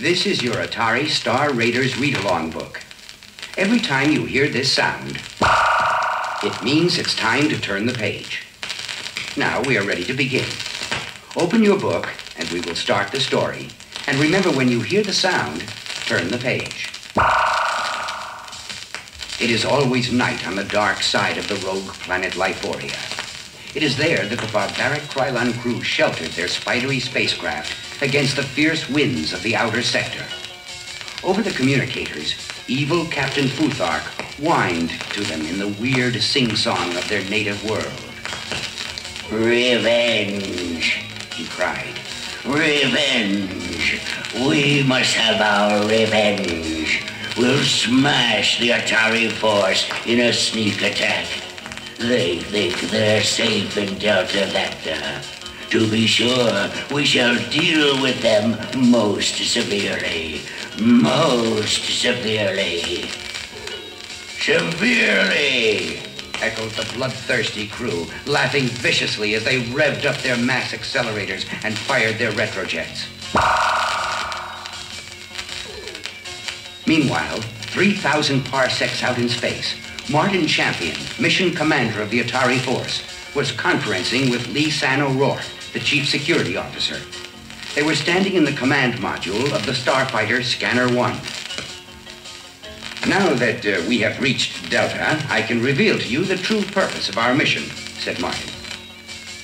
This is your Atari Star Raiders read-along book. Every time you hear this sound, it means it's time to turn the page. Now we are ready to begin. Open your book and we will start the story. And remember, when you hear the sound, turn the page. It is always night on the dark side of the rogue planet Liforia. It is there that the barbaric Krylon crew sheltered their spidery spacecraft against the fierce winds of the outer sector. Over the communicators, evil Captain Futhark whined to them in the weird sing-song of their native world. Revenge, he cried. Revenge. We must have our revenge. We'll smash the Atari force in a sneak attack. They think they're safe in Delta Vector. To be sure, we shall deal with them most severely. Most severely. Severely, echoed the bloodthirsty crew, laughing viciously as they revved up their mass accelerators and fired their retrojets. Meanwhile, 3,000 parsecs out in space, Martin Champion, mission commander of the Atari force, was conferencing with Lee-San O'Rourke, the chief security officer. They were standing in the command module of the starfighter Scanner 1. Now that we have reached Delta, I can reveal to you the true purpose of our mission, said Martin.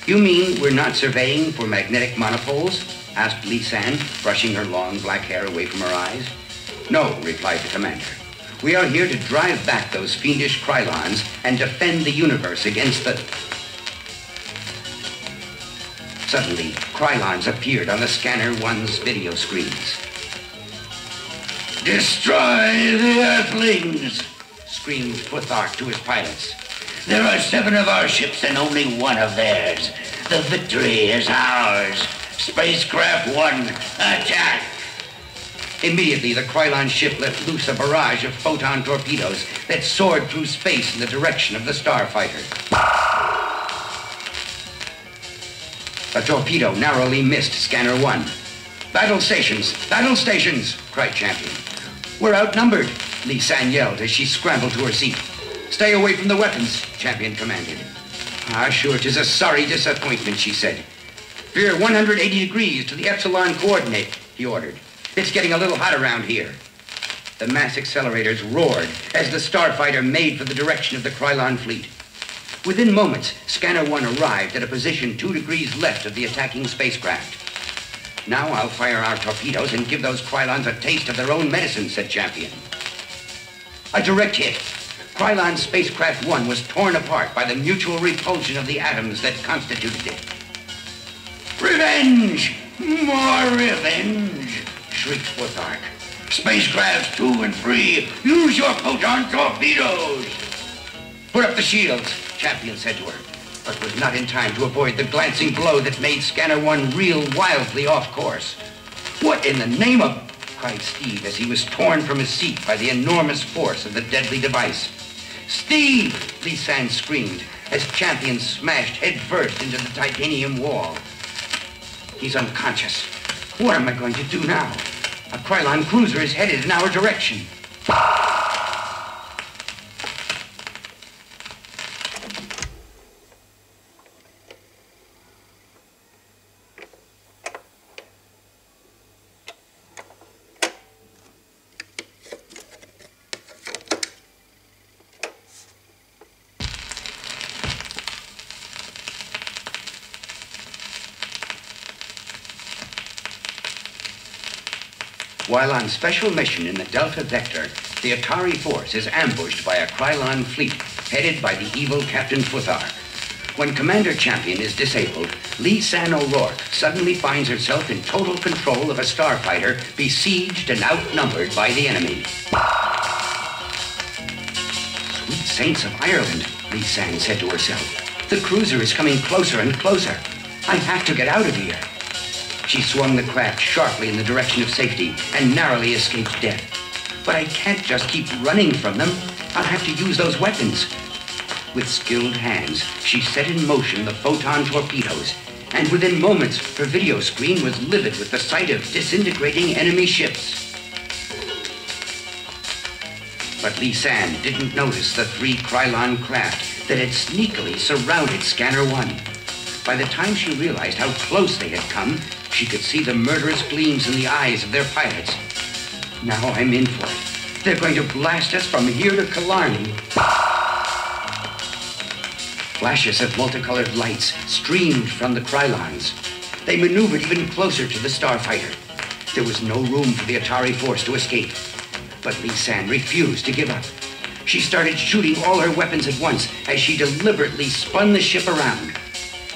You mean we're not surveying for magnetic monopoles? Asked Lee-San, brushing her long black hair away from her eyes. No, replied the commander. We are here to drive back those fiendish Krylons and defend the universe against the... Suddenly, Krylons appeared on the Scanner 1's video screens. Destroy the Earthlings, screamed Futhark to his pilots. There are 7 of our ships and only 1 of theirs. The victory is ours. Spacecraft 1, attack! Immediately, the Krylon ship let loose a barrage of photon torpedoes that soared through space in the direction of the starfighter. A torpedo narrowly missed Scanner 1. Battle stations! Battle stations! Cried Champion. We're outnumbered, Lee-San yelled as she scrambled to her seat. Stay away from the weapons, Champion commanded. Ah, sure, 'tis a sorry disappointment, she said. Veer 180 degrees to the Epsilon coordinate, he ordered. It's getting a little hot around here. The mass accelerators roared as the starfighter made for the direction of the Krylon fleet. Within moments, Scanner 1 arrived at a position 2 degrees left of the attacking spacecraft. Now I'll fire our torpedoes and give those Krylons a taste of their own medicine, said Champion. A direct hit. Krylon spacecraft 1 was torn apart by the mutual repulsion of the atoms that constituted it. Revenge! More revenge! Shrieked Futhark. Spacecrafts 2 and 3, use your photon torpedoes! Put up the shields, Champion said to her, but was not in time to avoid the glancing blow that made Scanner 1 reel wildly off course. What in the name of... cried Steve as he was torn from his seat by the enormous force of the deadly device. Steve! Lee-San screamed as Champion smashed headfirst into the titanium wall. He's unconscious. What am I going to do now? A Krylon cruiser is headed in our direction. While on special mission in the Delta Vector, the Atari force is ambushed by a Krylon fleet headed by the evil Captain Futhark. When Commander Champion is disabled, Lee-San O'Rourke suddenly finds herself in total control of a starfighter besieged and outnumbered by the enemy. Sweet saints of Ireland, Lee-San said to herself. The cruiser is coming closer and closer. I have to get out of here. She swung the craft sharply in the direction of safety and narrowly escaped death. But I can't just keep running from them. I'll have to use those weapons. With skilled hands, she set in motion the photon torpedoes and within moments, her video screen was livid with the sight of disintegrating enemy ships. But Lee San didn't notice the 3 Krylon craft that had sneakily surrounded Scanner 1. By the time she realized how close they had come, she could see the murderous gleams in the eyes of their pilots. Now I'm in for it. They're going to blast us from here to Killarney. Flashes of multicolored lights streamed from the Krylons. They maneuvered even closer to the starfighter. There was no room for the Atari force to escape. But Lee San refused to give up. She started shooting all her weapons at once as she deliberately spun the ship around.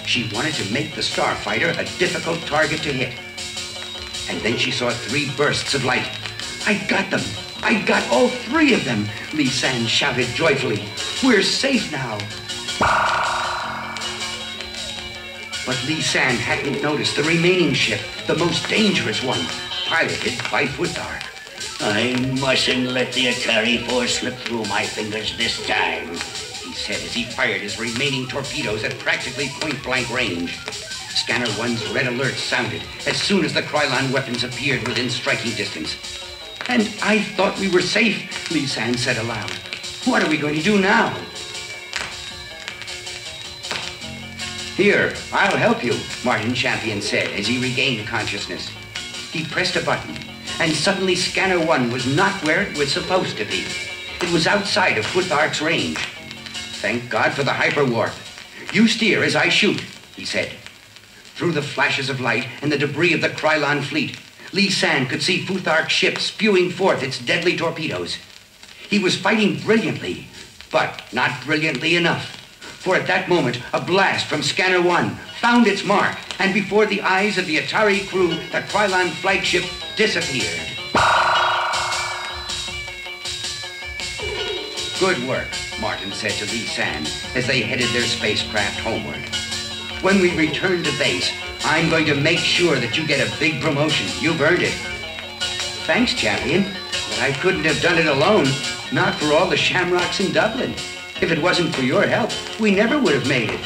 She wanted to make the starfighter a difficult target to hit. And then she saw 3 bursts of light. I got them! I got all 3 of them! Lee San shouted joyfully. We're safe now! But Lee San hadn't noticed the remaining ship, the most dangerous one, piloted by Futhark. I mustn't let the Atari force slip through my fingers this time, he said as he fired his remaining torpedoes at practically point-blank range. Scanner 1's red alert sounded as soon as the Krylon weapons appeared within striking distance. And I thought we were safe, Lee San said aloud. What are we going to do now? Here, I'll help you, Martin Champion said as he regained consciousness. He pressed a button, and suddenly Scanner 1 was not where it was supposed to be. It was outside of Futhark's range. Thank God for the hyperwarp. You steer as I shoot, he said. Through the flashes of light and the debris of the Krylon fleet, Lee San could see Futhark's ship spewing forth its deadly torpedoes. He was fighting brilliantly, but not brilliantly enough. For at that moment, a blast from Scanner 1 found its mark, and before the eyes of the Atari crew, the Krylon flagship disappeared. Good work, Martin said to Lee San as they headed their spacecraft homeward. When we return to base, I'm going to make sure that you get a big promotion. You've earned it. Thanks, Champion, but I couldn't have done it alone, not for all the shamrocks in Dublin. If it wasn't for your help, we never would have made it.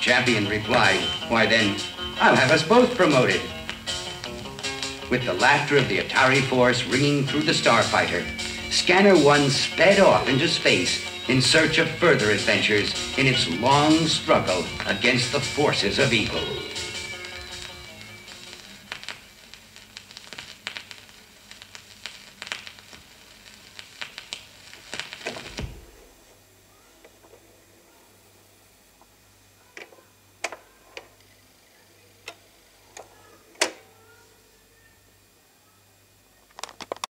Champion replied, why then, I'll have us both promoted. With the laughter of the Atari force ringing through the starfighter, Scanner 1 sped off into space in search of further adventures in its long struggle against the forces of evil.